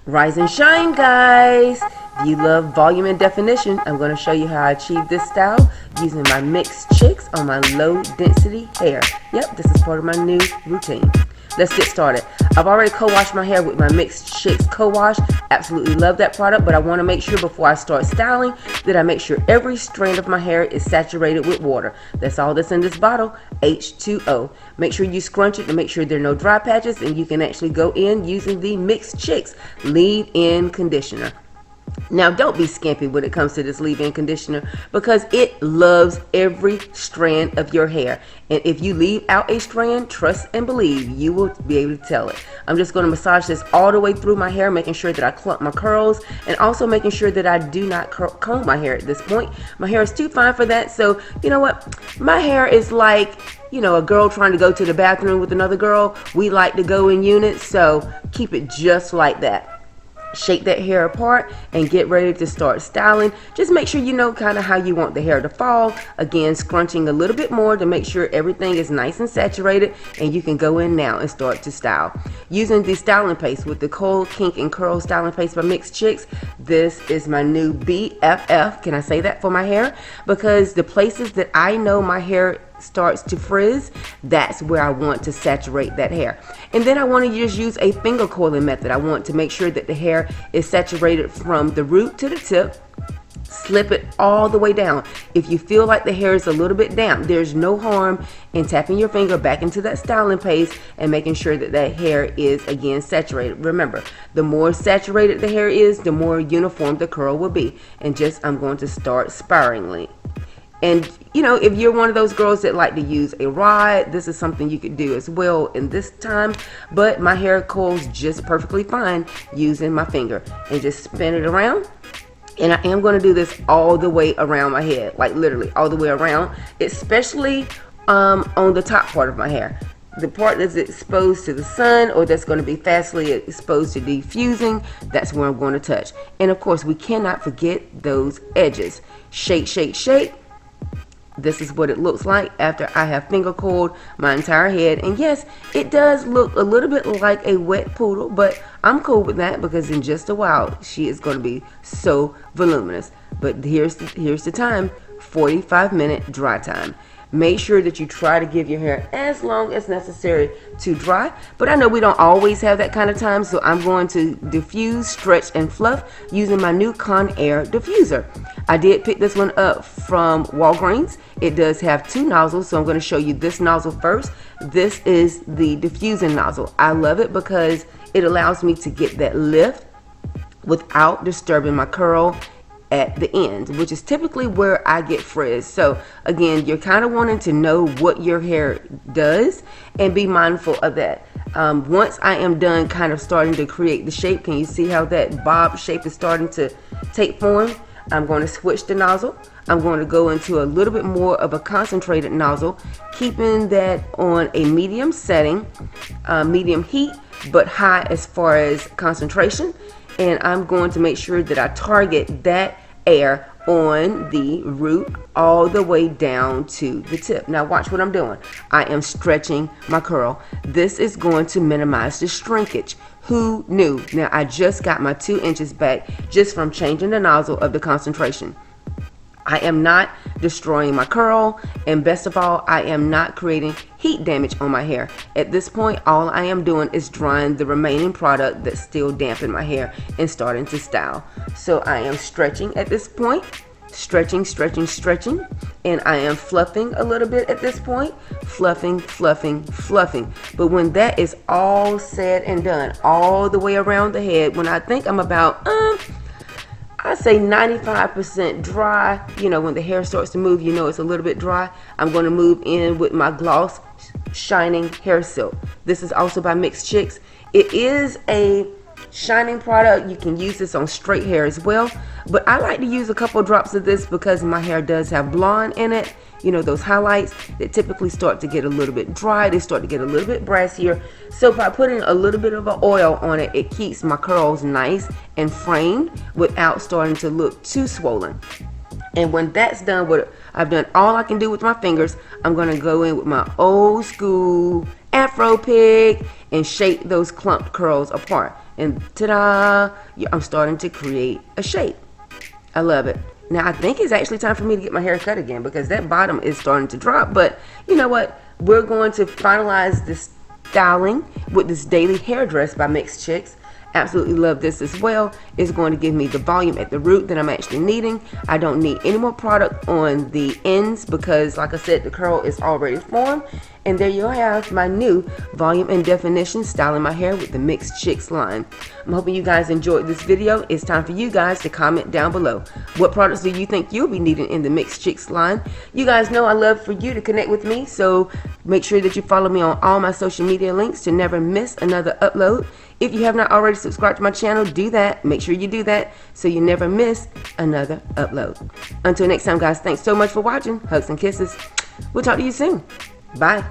Rise and shine, guys! Do you love volume and definition? I'm going to show you how I achieve this style using my mixed chicks on my low density hair. Yep, this is part of my new routine. Let's get started. I've already co-washed my hair with my mixed chicks co-wash. Absolutely love that product, but I want to make sure before I start styling that I make sure every strand of my hair is saturated with water. That's all that's in this bottle, H2O. Make sure you scrunch it to make sure there are no dry patches, and you can actually go in using the mixed chicks leave-in conditioner. Now, don't be skimpy when it comes to this leave-in conditioner because it loves every strand of your hair. And if you leave out a strand, trust and believe, you will be able to tell it. I'm just going to massage this all the way through my hair, making sure that I clump my curls and also making sure that I do not comb my hair at this point. My hair is too fine for that. So, you know what? My hair is like, a girl trying to go to the bathroom with another girl. We like to go in units, so keep it just like that. Shake that hair apart and get ready to start styling. Just make sure you know kind of how you want the hair to fall. Again, scrunching a little bit more to make sure everything is nice and saturated, and you can go in now and start to style. Using the styling paste with the Coil, Kink, and Curl styling paste by Mixed Chicks. This is my new BFF. Can I say that for my hair? Because the places that I know my hair starts to frizz, that's where I want to saturate that hair. And then I want to just use a finger coiling method. I want to make sure that the hair is saturated from the root to the tip. Slip it all the way down. If you feel like the hair is a little bit damp, there's no harm in tapping your finger back into that styling paste and making sure that that hair is again saturated. Remember, the more saturated the hair is, the more uniform the curl will be. And I'm going to start sparingly. And if you're one of those girls that like to use a rod, this is something you could do as well in this time. But my hair coils just perfectly fine using my finger and just spin it around. And I am going to do this all the way around my head, like literally all the way around, especially on the top part of my hair. The part that's exposed to the sun or that's going to be fastly exposed to diffusing, that's where I'm going to touch. And of course, we cannot forget those edges. Shake, shake, shake. This is what it looks like after I have finger coiled my entire head. And yes, it does look a little bit like a wet poodle, but I'm cool with that because in just a while, she is going to be so voluminous. But here's the time, 45-minute dry time. Make sure that you try to give your hair as long as necessary to dry. But I know we don't always have that kind of time, so I'm going to diffuse, stretch, and fluff using my new Conair diffuser. I did pick this one up from Walgreens. It does have two nozzles, so I'm going to show you this nozzle first. This is the diffusing nozzle. I love it because it allows me to get that lift without disturbing my curl at the end, which is typically where I get frizz. So again, you're kind of wanting to know what your hair does and be mindful of that. Once I am done kind of starting to create the shape, can you see how that bob shape is starting to take form? I'm going to switch the nozzle. I'm going to go into a little bit more of a concentrated nozzle, keeping that on a medium setting, medium heat, but high as far as concentration. And I'm going to make sure that I target that air on the root all the way down to the tip. Now watch what I'm doing. I am stretching my curl. This is going to minimize the shrinkage. Who knew? Now I just got my 2 inches back just from changing the nozzle of the concentration. I am not destroying my curl, and best of all, I am not creating heat damage on my hair. At this point, all I am doing is drying the remaining product that's still damp in my hair and starting to style. So I am stretching at this point, stretching, stretching, stretching, and I am fluffing a little bit at this point, fluffing, fluffing, fluffing. But when that is all said and done, all the way around the head, when I think I'm about, I say 95% dry, when the hair starts to move, it's a little bit dry. I'm going to move in with my Gloss Shining Hair Silk. This is also by Mixed Chicks. It is a shining product. You can use this on straight hair as well, but I like to use a couple drops of this because my hair does have blonde in it. Those highlights that typically start to get a little bit dry, they start to get a little bit brassier. So by putting a little bit of an oil on it, it keeps my curls nice and framed without starting to look too swollen. And when that's done, what I've done all I can do with my fingers, I'm going to go in with my old school Afro Pick and shake those clumped curls apart. and ta-da, I'm starting to create a shape. I love it. Now I think it's actually time for me to get my hair cut again because that bottom is starting to drop. But you know what? We're going to finalize this styling with this daily hairdress by Mixed Chicks. Absolutely love this as well. It's going to give me the volume at the root that I'm actually needing. I don't need any more product on the ends because, like I said, the curl is already formed. And there you have my new volume and definition styling my hair with the Mixed Chicks line. I'm hoping you guys enjoyed this video. It's time for you guys to comment down below. What products do you think you'll be needing in the Mixed Chicks line? You guys know I love for you to connect with me, so make sure that you follow me on all my social media links to never miss another upload. If you have not already subscribed to my channel, do that. Make sure you do that so you never miss another upload. Until next time, guys, thanks so much for watching. Hugs and kisses. We'll talk to you soon. Bye.